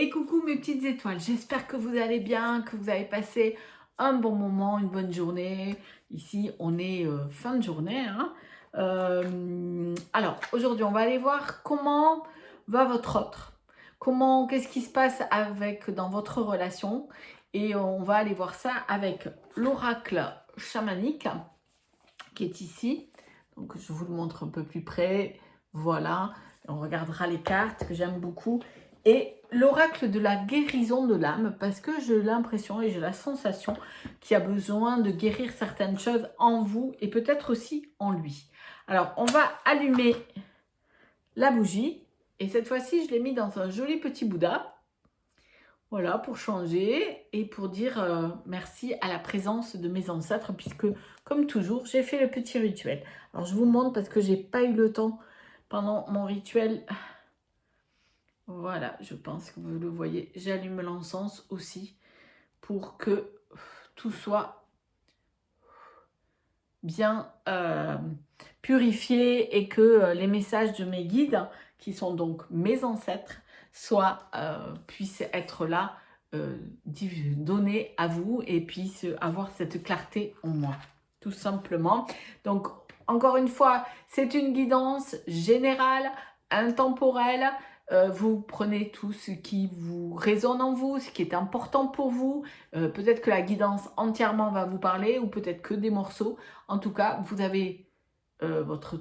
Et coucou mes petites étoiles, j'espère que vous allez bien, que vous avez passé un bon moment, une bonne journée. Ici, on est fin de journée, hein. Alors, aujourd'hui, on va aller voir comment va votre autre. Qu'est-ce qui se passe dans votre relation. Et on va aller voir ça avec l'oracle chamanique qui est ici. Donc, je vous le montre un peu plus près. Voilà, on regardera les cartes que j'aime beaucoup. Et l'oracle de la guérison de l'âme, parce que j'ai l'impression et j'ai la sensation qu'il y a besoin de guérir certaines choses en vous et peut-être aussi en lui. Alors, on va allumer la bougie. Et cette fois-ci, je l'ai mis dans un joli petit Bouddha. Voilà, pour changer et pour dire merci à la présence de mes ancêtres, puisque, comme toujours, j'ai fait le petit rituel. Alors, je vous montre parce que j'ai pas eu le temps pendant mon rituel. Voilà, je pense que vous le voyez. J'allume l'encens aussi pour que tout soit bien purifié et que les messages de mes guides, qui sont donc mes ancêtres, puissent être là, donnés à vous et puissent avoir cette clarté en moi, tout simplement. Donc, encore une fois, c'est une guidance générale, intemporelle. Vous prenez tout ce qui vous résonne en vous, ce qui est important pour vous. Peut-être que la guidance entièrement va vous parler ou peut-être que des morceaux. En tout cas, vous avez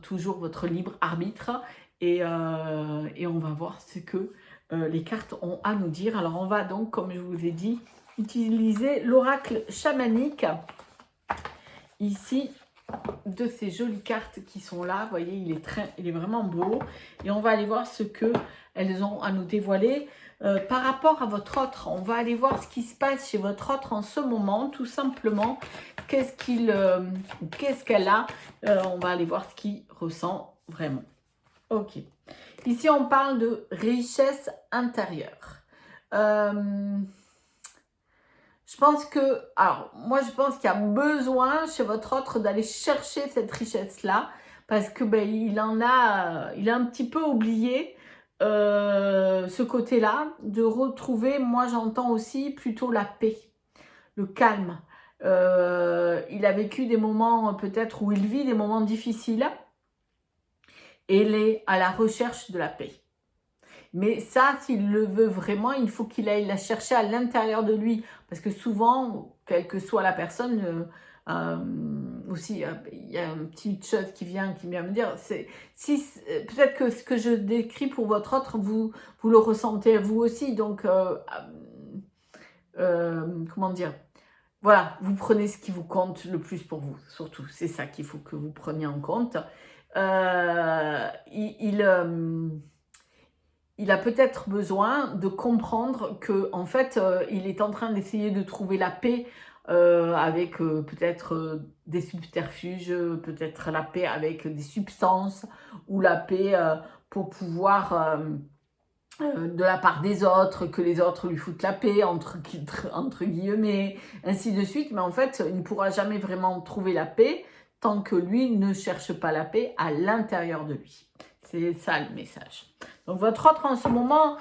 toujours votre libre arbitre et on va voir ce que les cartes ont à nous dire. Alors, on va donc, comme je vous ai dit, utiliser l'oracle chamanique ici, de ces jolies cartes qui sont là. Vous voyez, il est vraiment beau. Et on va aller voir ce qu'elles ont à nous dévoiler. Par rapport à votre autre, on va aller voir ce qui se passe chez votre autre en ce moment, tout simplement. Qu'est-ce qu'elle a. On va aller voir ce qu'il ressent vraiment. Ok. Ici, on parle de richesse intérieure. Je pense qu'il y a besoin chez votre autre d'aller chercher cette richesse-là, parce que il a un petit peu oublié ce côté-là, de retrouver, moi j'entends aussi plutôt la paix, le calme. Il a vécu des moments peut-être où il vit des moments difficiles et il est à la recherche de la paix. Mais ça, s'il le veut vraiment, il faut qu'il aille la chercher à l'intérieur de lui. Parce que souvent, quelle que soit la personne, aussi, il y a une petite chose qui vient me dire, peut-être que ce que je décris pour votre autre, vous le ressentez vous aussi. Donc, comment dire, voilà, vous prenez ce qui vous compte le plus pour vous, surtout. C'est ça qu'il faut que vous preniez en compte. Il a peut-être besoin de comprendre que, en fait, il est en train d'essayer de trouver la paix avec peut-être des subterfuges, peut-être la paix avec des substances, ou la paix pour pouvoir, de la part des autres, que les autres lui foutent la paix, entre guillemets, ainsi de suite. Mais en fait, il ne pourra jamais vraiment trouver la paix tant que lui ne cherche pas la paix à l'intérieur de lui. C'est ça le message. Donc votre autre en ce moment,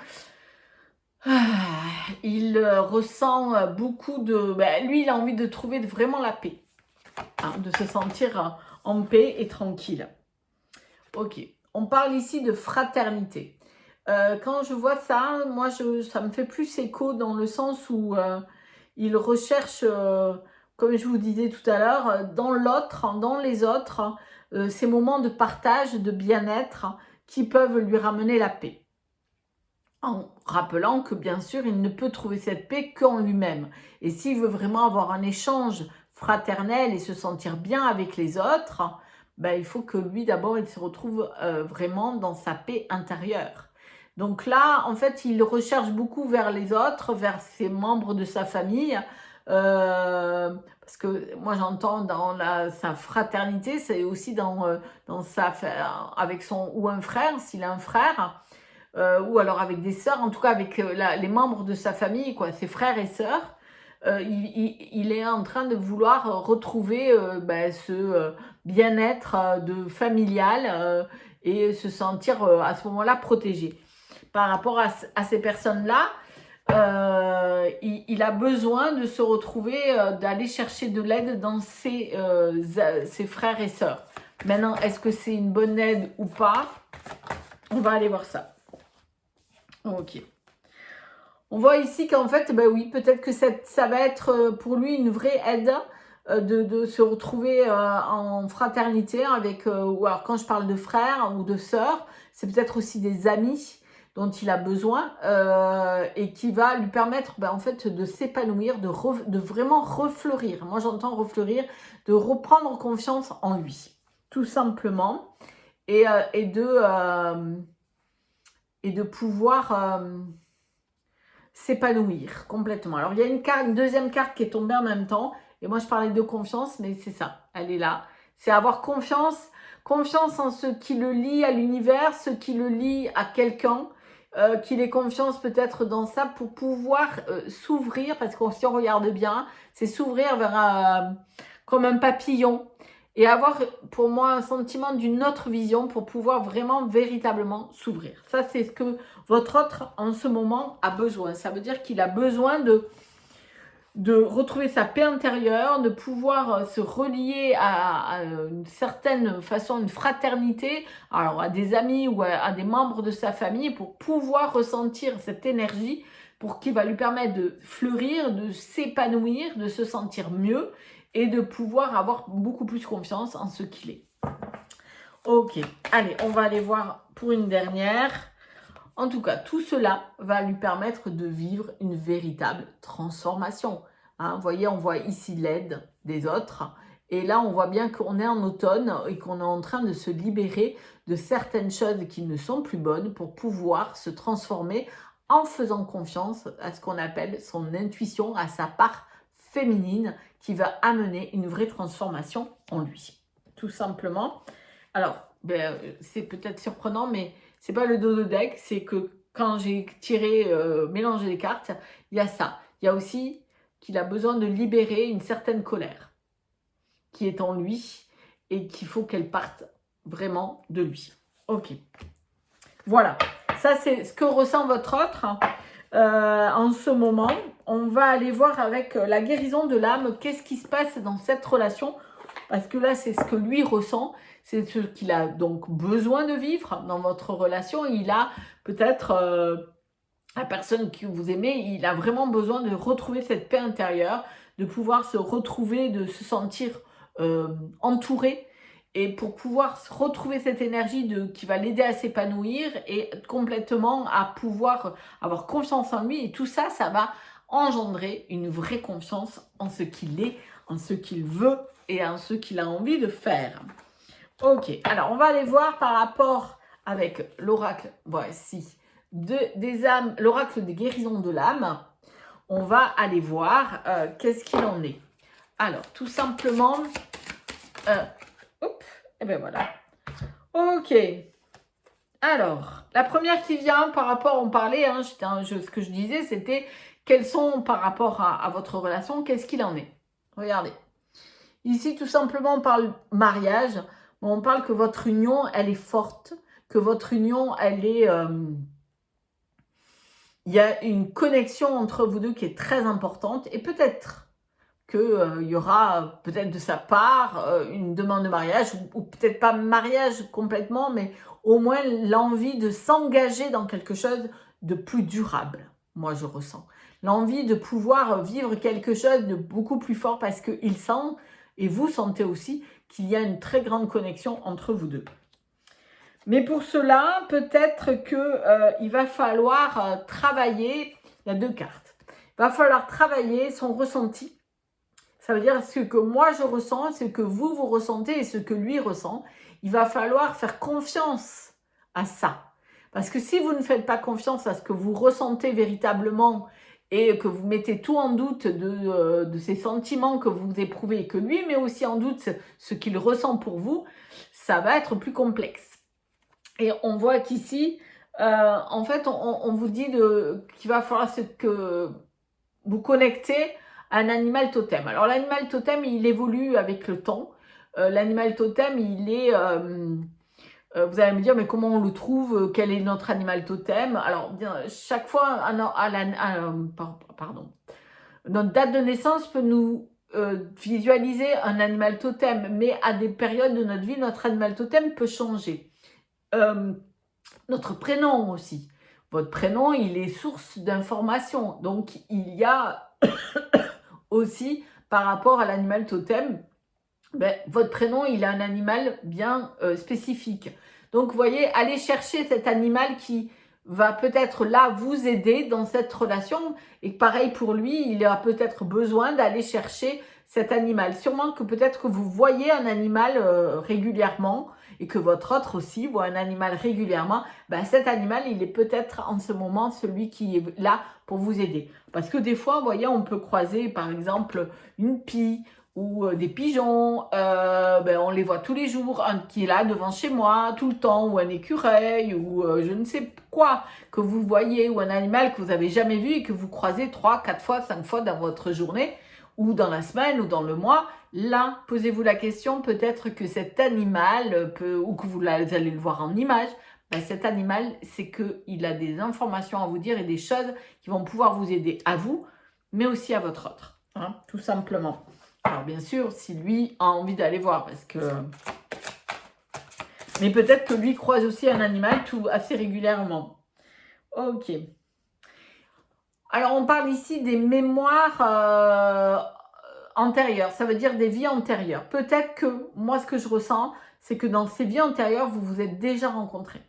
il ressent beaucoup de... lui, il a envie de trouver vraiment la paix. Hein, de se sentir en paix et tranquille. Ok, on parle ici de fraternité. Quand je vois ça, moi, ça me fait plus écho dans le sens où il recherche, comme je vous disais tout à l'heure, dans l'autre, dans les autres, ces moments de partage, de bien-être qui peuvent lui ramener la paix. En rappelant que, bien sûr, il ne peut trouver cette paix qu'en lui-même. Et s'il veut vraiment avoir un échange fraternel et se sentir bien avec les autres, il faut que lui, d'abord, il se retrouve vraiment dans sa paix intérieure. Donc là, en fait, il recherche beaucoup vers les autres, vers ses membres de sa famille, parce que moi j'entends dans sa fraternité, c'est aussi avec son ou un frère, s'il a un frère, ou alors avec des sœurs, en tout cas avec les membres de sa famille, quoi, ses frères et sœurs. Il est en train de vouloir retrouver ce bien-être familial et se sentir à ce moment-là protégé. Par rapport à ces personnes-là, il a besoin de se retrouver, d'aller chercher de l'aide dans ses frères et sœurs. Maintenant, est-ce que c'est une bonne aide ou pas? On va aller voir ça. Ok. On voit ici qu'en fait, ben oui, peut-être que ça va être pour lui une vraie aide de se retrouver en fraternité avec, ou alors quand je parle de frères ou de sœurs, c'est peut-être aussi des amis dont il a besoin et qui va lui permettre en fait de s'épanouir, de vraiment refleurir. Moi j'entends refleurir, de reprendre confiance en lui, tout simplement, et de pouvoir s'épanouir complètement. Alors il y a une deuxième carte qui est tombée en même temps, et moi je parlais de confiance, mais c'est ça, elle est là. C'est avoir confiance en ce qui le lie à l'univers, ce qui le lie à quelqu'un, qu'il ait confiance peut-être dans ça pour pouvoir s'ouvrir, parce que si on regarde bien, c'est s'ouvrir vers comme un papillon, et avoir pour moi un sentiment d'une autre vision pour pouvoir vraiment véritablement s'ouvrir. Ça c'est ce que votre autre en ce moment a besoin. Ça veut dire qu'il a besoin de retrouver sa paix intérieure, de pouvoir se relier à une certaine façon, une fraternité, alors à des amis ou à des membres de sa famille, pour pouvoir ressentir cette énergie, pour qui va lui permettre de fleurir, de s'épanouir, de se sentir mieux et de pouvoir avoir beaucoup plus confiance en ce qu'il est. Ok, allez, on va aller voir pour une dernière. En tout cas, tout cela va lui permettre de vivre une véritable transformation. Vous voyez, on voit ici l'aide des autres. Et là, on voit bien qu'on est en automne et qu'on est en train de se libérer de certaines choses qui ne sont plus bonnes pour pouvoir se transformer en faisant confiance à ce qu'on appelle son intuition, à sa part féminine qui va amener une vraie transformation en lui. Tout simplement. Alors, c'est peut-être surprenant, mais c'est pas le dos de deck, c'est que quand j'ai tiré, mélangé les cartes, il y a ça. Il y a aussi qu'il a besoin de libérer une certaine colère qui est en lui et qu'il faut qu'elle parte vraiment de lui. Ok. Voilà. Ça, c'est ce que ressent votre autre en ce moment. On va aller voir avec la guérison de l'âme, qu'est-ce qui se passe dans cette relation. Parce que là, c'est ce que lui ressent. C'est ce qu'il a donc besoin de vivre dans votre relation. Il a peut-être, la personne que vous aimez, il a vraiment besoin de retrouver cette paix intérieure, de pouvoir se retrouver, de se sentir entouré. Et pour pouvoir retrouver cette énergie qui va l'aider à s'épanouir et complètement à pouvoir avoir confiance en lui. Et tout ça, ça va engendrer une vraie confiance en ce qu'il est, en ce qu'il veut et en ce qu'il a envie de faire. Ok, alors on va aller voir par rapport avec l'oracle, voici, des âmes, l'oracle des guérisons de l'âme. On va aller voir qu'est-ce qu'il en est. Alors, tout simplement, et bien voilà. Ok. Alors, la première qui vient par rapport, on parlait, ce que je disais, c'était quels sont par rapport à votre relation, qu'est-ce qu'il en est. Regardez. Ici, tout simplement, on parle mariage. On parle que votre union, elle est forte, que votre union, elle est... il y a une connexion entre vous deux qui est très importante et peut-être qu'il y aura peut-être de sa part une demande de mariage ou peut-être pas mariage complètement, mais au moins l'envie de s'engager dans quelque chose de plus durable. Moi, je ressens l'envie de pouvoir vivre quelque chose de beaucoup plus fort parce qu'il sent, et vous sentez aussi, qu'il y a une très grande connexion entre vous deux. Mais pour cela, peut-être qu'il va falloir travailler, il y a deux cartes, il va falloir travailler son ressenti. Ça veut dire ce que moi je ressens, ce que vous ressentez et ce que lui ressent. Il va falloir faire confiance à ça. Parce que si vous ne faites pas confiance à ce que vous ressentez véritablement et que vous mettez tout en doute de ces sentiments que vous éprouvez et que lui met aussi en doute ce qu'il ressent pour vous, ça va être plus complexe. Et on voit qu'ici, en fait, on vous dit qu'il va falloir que vous connecter à un animal totem. Alors, l'animal totem, il évolue avec le temps. L'animal totem, il est Vous allez me dire, mais comment on le trouve? Quel est notre animal totem? Alors, bien, chaque fois, pardon. Notre date de naissance peut nous visualiser un animal totem, mais à des périodes de notre vie, notre animal totem peut changer. Notre prénom aussi. Votre prénom, il est source d'informations. Donc, il y a aussi, par rapport à l'animal totem, votre prénom, il a un animal bien spécifique. Donc, vous voyez, allez chercher cet animal qui va peut-être là vous aider dans cette relation. Et pareil pour lui, il a peut-être besoin d'aller chercher cet animal. Sûrement que peut-être que vous voyez un animal régulièrement et que votre autre aussi voit un animal régulièrement. Cet animal, il est peut-être en ce moment celui qui est là pour vous aider. Parce que des fois, vous voyez, on peut croiser par exemple une pie ou des pigeons, on les voit tous les jours, un qui est là devant chez moi tout le temps, ou un écureuil, ou je ne sais quoi que vous voyez, ou un animal que vous n'avez jamais vu et que vous croisez 3, 4 fois, 5 fois dans votre journée, ou dans la semaine, ou dans le mois. Là, posez-vous la question, peut-être que cet animal, ou que vous allez le voir en image, cet animal, c'est qu'il a des informations à vous dire et des choses qui vont pouvoir vous aider à vous, mais aussi à votre autre, hein, tout simplement. Alors bien sûr, si lui a envie d'aller voir, parce que... Mais peut-être que lui croise aussi un animal assez régulièrement. Ok. Alors on parle ici des mémoires antérieures, ça veut dire des vies antérieures. Peut-être que, moi ce que je ressens, c'est que dans ces vies antérieures, vous vous êtes déjà rencontrés.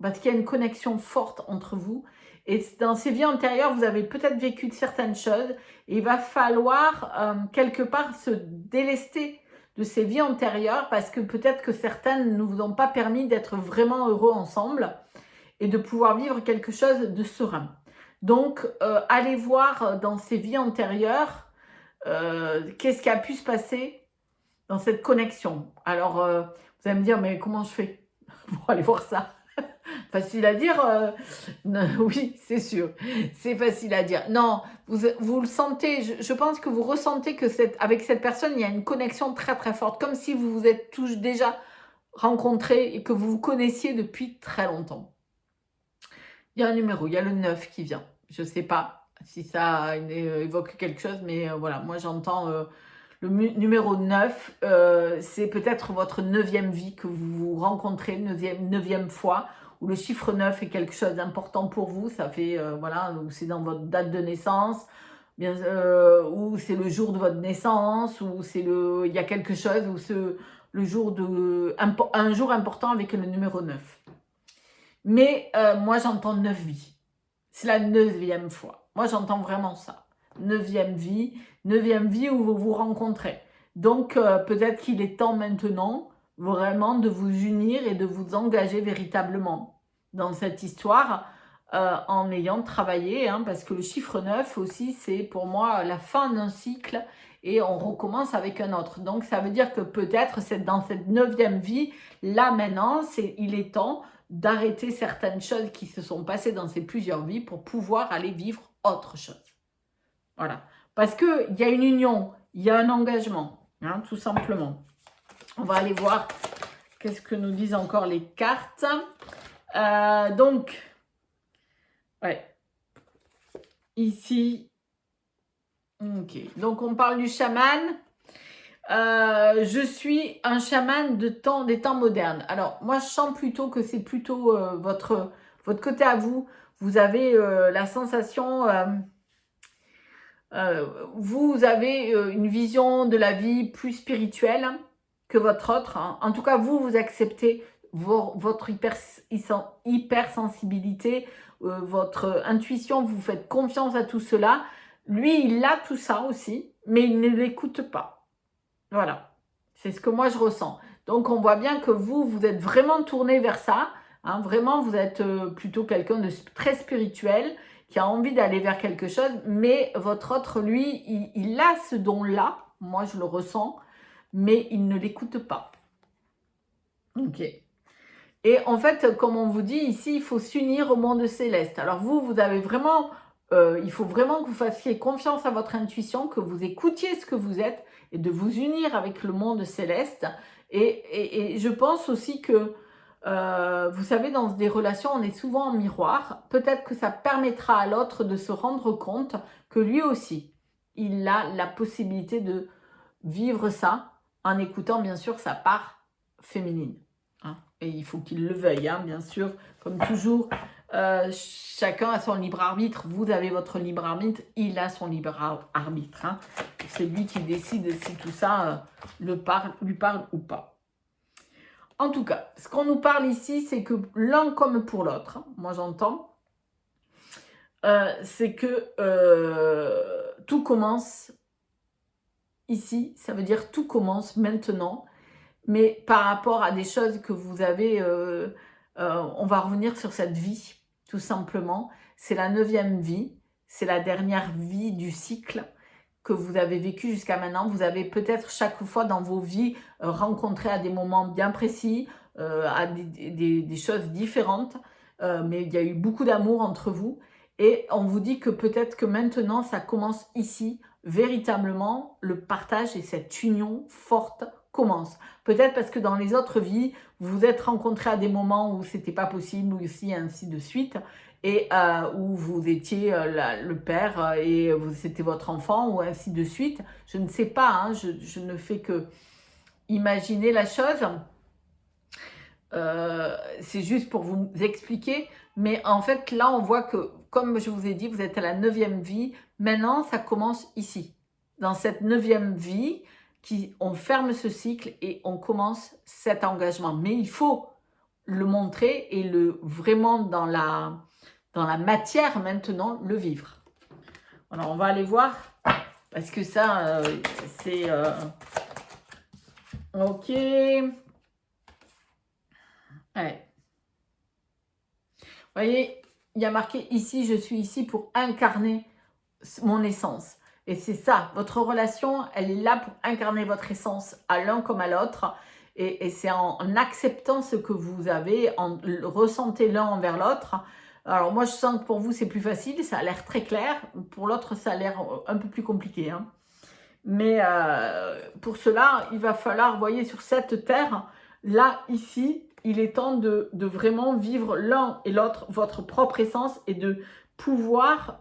Parce qu'il y a une connexion forte entre vous. Et dans ces vies antérieures, vous avez peut-être vécu certaines choses. Et il va falloir quelque part se délester de ces vies antérieures parce que peut-être que certaines ne vous ont pas permis d'être vraiment heureux ensemble et de pouvoir vivre quelque chose de serein. Donc, allez voir dans ces vies antérieures qu'est-ce qui a pu se passer dans cette connexion. Alors, vous allez me dire, mais comment je fais pour aller voir ça? Facile à dire, oui, c'est sûr, c'est facile à dire. Non, vous le sentez, je pense que vous ressentez que avec cette personne, il y a une connexion très très forte, comme si vous vous êtes tous déjà rencontrés et que vous vous connaissiez depuis très longtemps. Il y a un numéro, il y a le 9 qui vient. Je ne sais pas si ça évoque quelque chose, mais voilà, moi j'entends le numéro 9, c'est peut-être votre 9e vie que vous vous rencontrez, 9e fois, où le chiffre 9 est quelque chose d'important pour vous, ça fait, voilà, ou c'est dans votre date de naissance, bien, ou c'est le jour de votre naissance, ou il y a quelque chose, ou c'est un jour important avec le numéro 9. Mais moi, j'entends 9 vies. C'est la 9e fois. Moi, j'entends vraiment ça. 9e vie où vous vous rencontrez. Donc, peut-être qu'il est temps maintenant vraiment de vous unir et de vous engager véritablement dans cette histoire en ayant travaillé. Hein, parce que le chiffre 9 aussi, c'est pour moi la fin d'un cycle et on recommence avec un autre. Donc, ça veut dire que peut-être dans cette 9e vie, là maintenant, il est temps d'arrêter certaines choses qui se sont passées dans ces plusieurs vies pour pouvoir aller vivre autre chose. Voilà. Parce qu'il y a une union, il y a un engagement, hein, tout simplement. On va aller voir qu'est-ce que nous disent encore les cartes. Donc, ouais. Ici, ok. Donc, on parle du chaman. Je suis un chaman des temps modernes. Alors, moi, je sens plutôt que c'est plutôt votre côté à vous. Vous avez la sensation... vous avez une vision de la vie plus spirituelle que votre autre. Hein. En tout cas, vous acceptez votre hypersensibilité, votre intuition, vous faites confiance à tout cela. Lui, il a tout ça aussi, mais il ne l'écoute pas. Voilà, c'est ce que moi je ressens. Donc, on voit bien que vous êtes vraiment tourné vers ça. Hein, vraiment, vous êtes plutôt quelqu'un de très spirituel qui a envie d'aller vers quelque chose. Mais votre autre, lui, il a ce don-là. Moi, je le ressens. Mais il ne l'écoute pas. Ok. Et en fait, comme on vous dit ici, il faut s'unir au monde céleste. Alors, vous avez vraiment... il faut vraiment que vous fassiez confiance à votre intuition, que vous écoutiez ce que vous êtes et de vous unir avec le monde céleste. Et je pense aussi que Vous savez, dans des relations, on est souvent en miroir. Peut-être que ça permettra à l'autre de se rendre compte que lui aussi, il a la possibilité de vivre ça en écoutant bien sûr sa part féminine. Hein. Et il faut qu'il le veuille, hein, bien sûr. Comme toujours, chacun a son libre arbitre. Vous avez votre libre arbitre, il a son libre arbitre. Hein. C'est lui qui décide si tout ça lui parle ou pas. En tout cas, ce qu'on nous parle ici, c'est que l'un comme pour l'autre, hein, moi j'entends, c'est que tout commence ici, ça veut dire tout commence maintenant, mais par rapport à des choses que vous avez, on va revenir sur cette vie, tout simplement. C'est la 9e vie, c'est la dernière vie du cycle que vous avez vécu jusqu'à maintenant. Vous avez peut-être chaque fois dans vos vies rencontré à des moments bien précis, à des choses différentes, mais il y a eu beaucoup d'amour entre vous. Et on vous dit que peut-être que maintenant, ça commence ici, véritablement, le partage et cette union forte commence. Peut-être parce que dans les autres vies, vous vous êtes rencontrés à des moments où c'était pas possible, ou aussi ainsi de suite, et où vous étiez le père et c'était votre enfant, ou ainsi de suite. Je ne sais pas, hein, je ne fais que imaginer la chose. C'est juste pour vous expliquer, mais en fait là on voit que, comme je vous ai dit, vous êtes à la 9e vie. Maintenant ça commence ici, dans cette 9e vie, on ferme ce cycle et on commence cet engagement. Mais il faut le montrer et vraiment dans la matière maintenant, le vivre. Alors on va aller voir, parce que ça c'est ok. Allez. Vous voyez, il y a marqué ici, je suis ici pour incarner mon essence. Et c'est ça, votre relation, elle est là pour incarner votre essence à l'un comme à l'autre. Et c'est en acceptant ce que vous avez, en ressentez l'un envers l'autre. Alors moi, je sens que pour vous, c'est plus facile, ça a l'air très clair. Pour l'autre, ça a l'air un peu plus compliqué. Hein. Mais pour cela, il va falloir, vous voyez, sur cette terre, là, ici, il est temps de vraiment vivre l'un et l'autre, votre propre essence, et de pouvoir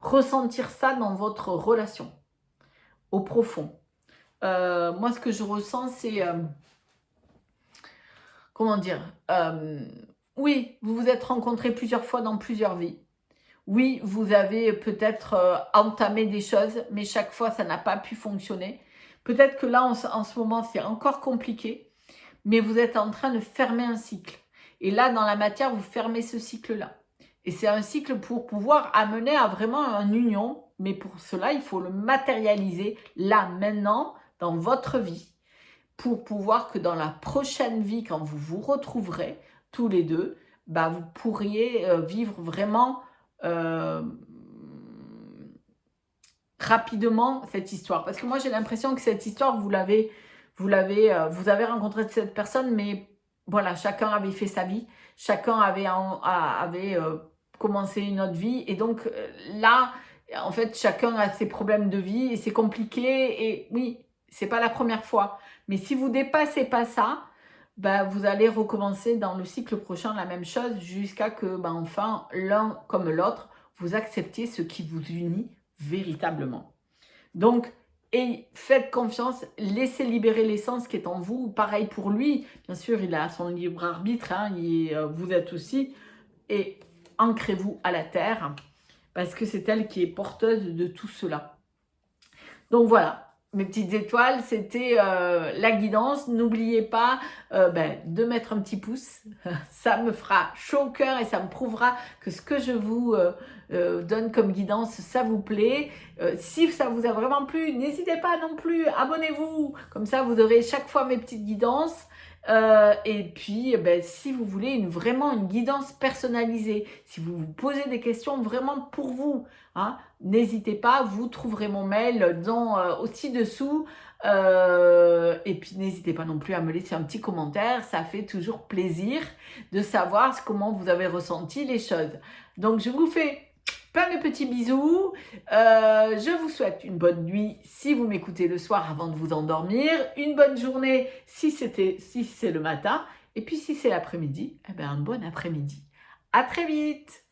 ressentir ça dans votre relation, au profond. Moi, ce que je ressens, c'est... comment dire oui, vous vous êtes rencontrés plusieurs fois dans plusieurs vies. Oui, vous avez peut-être entamé des choses, mais chaque fois, ça n'a pas pu fonctionner. Peut-être que là, en ce moment, c'est encore compliqué, mais vous êtes en train de fermer un cycle. Et là, dans la matière, vous fermez ce cycle-là. Et c'est un cycle pour pouvoir amener à vraiment une union, mais pour cela, il faut le matérialiser là, maintenant, dans votre vie, pour pouvoir que dans la prochaine vie, quand vous vous retrouverez tous les deux, bah, vous pourriez vivre vraiment rapidement cette histoire. Parce que moi, j'ai l'impression que cette histoire, vous avez rencontré cette personne, mais voilà, chacun avait fait sa vie, chacun avait commencé une autre vie, et donc là, en fait, chacun a ses problèmes de vie, et c'est compliqué, et oui, c'est pas la première fois. Mais si vous dépassez pas ça, bah, vous allez recommencer dans le cycle prochain la même chose jusqu'à que, bah, enfin, l'un comme l'autre, vous acceptiez ce qui vous unit véritablement. Donc, et faites confiance, laissez libérer l'essence qui est en vous. Pareil pour lui, bien sûr, il a son libre arbitre, hein, vous êtes aussi. Et ancrez-vous à la terre, parce que c'est elle qui est porteuse de tout cela. Donc voilà. Mes petites étoiles, c'était la guidance. N'oubliez pas de mettre un petit pouce. Ça me fera chaud au cœur et ça me prouvera que ce que je vous donne comme guidance, ça vous plaît. Si ça vous a vraiment plu, n'hésitez pas non plus, abonnez-vous. Comme ça, vous aurez chaque fois mes petites guidances. Et puis, si vous voulez vraiment une guidance personnalisée, si vous vous posez des questions vraiment pour vous, hein, n'hésitez pas, vous trouverez mon mail aussi dessous. Et puis, n'hésitez pas non plus à me laisser un petit commentaire, ça fait toujours plaisir de savoir comment vous avez ressenti les choses. Donc, je vous fais plein de petits bisous. Je vous souhaite une bonne nuit si vous m'écoutez le soir avant de vous endormir. Une bonne journée si c'est le matin. Et puis si c'est l'après-midi, eh bien un bon après-midi. À très vite!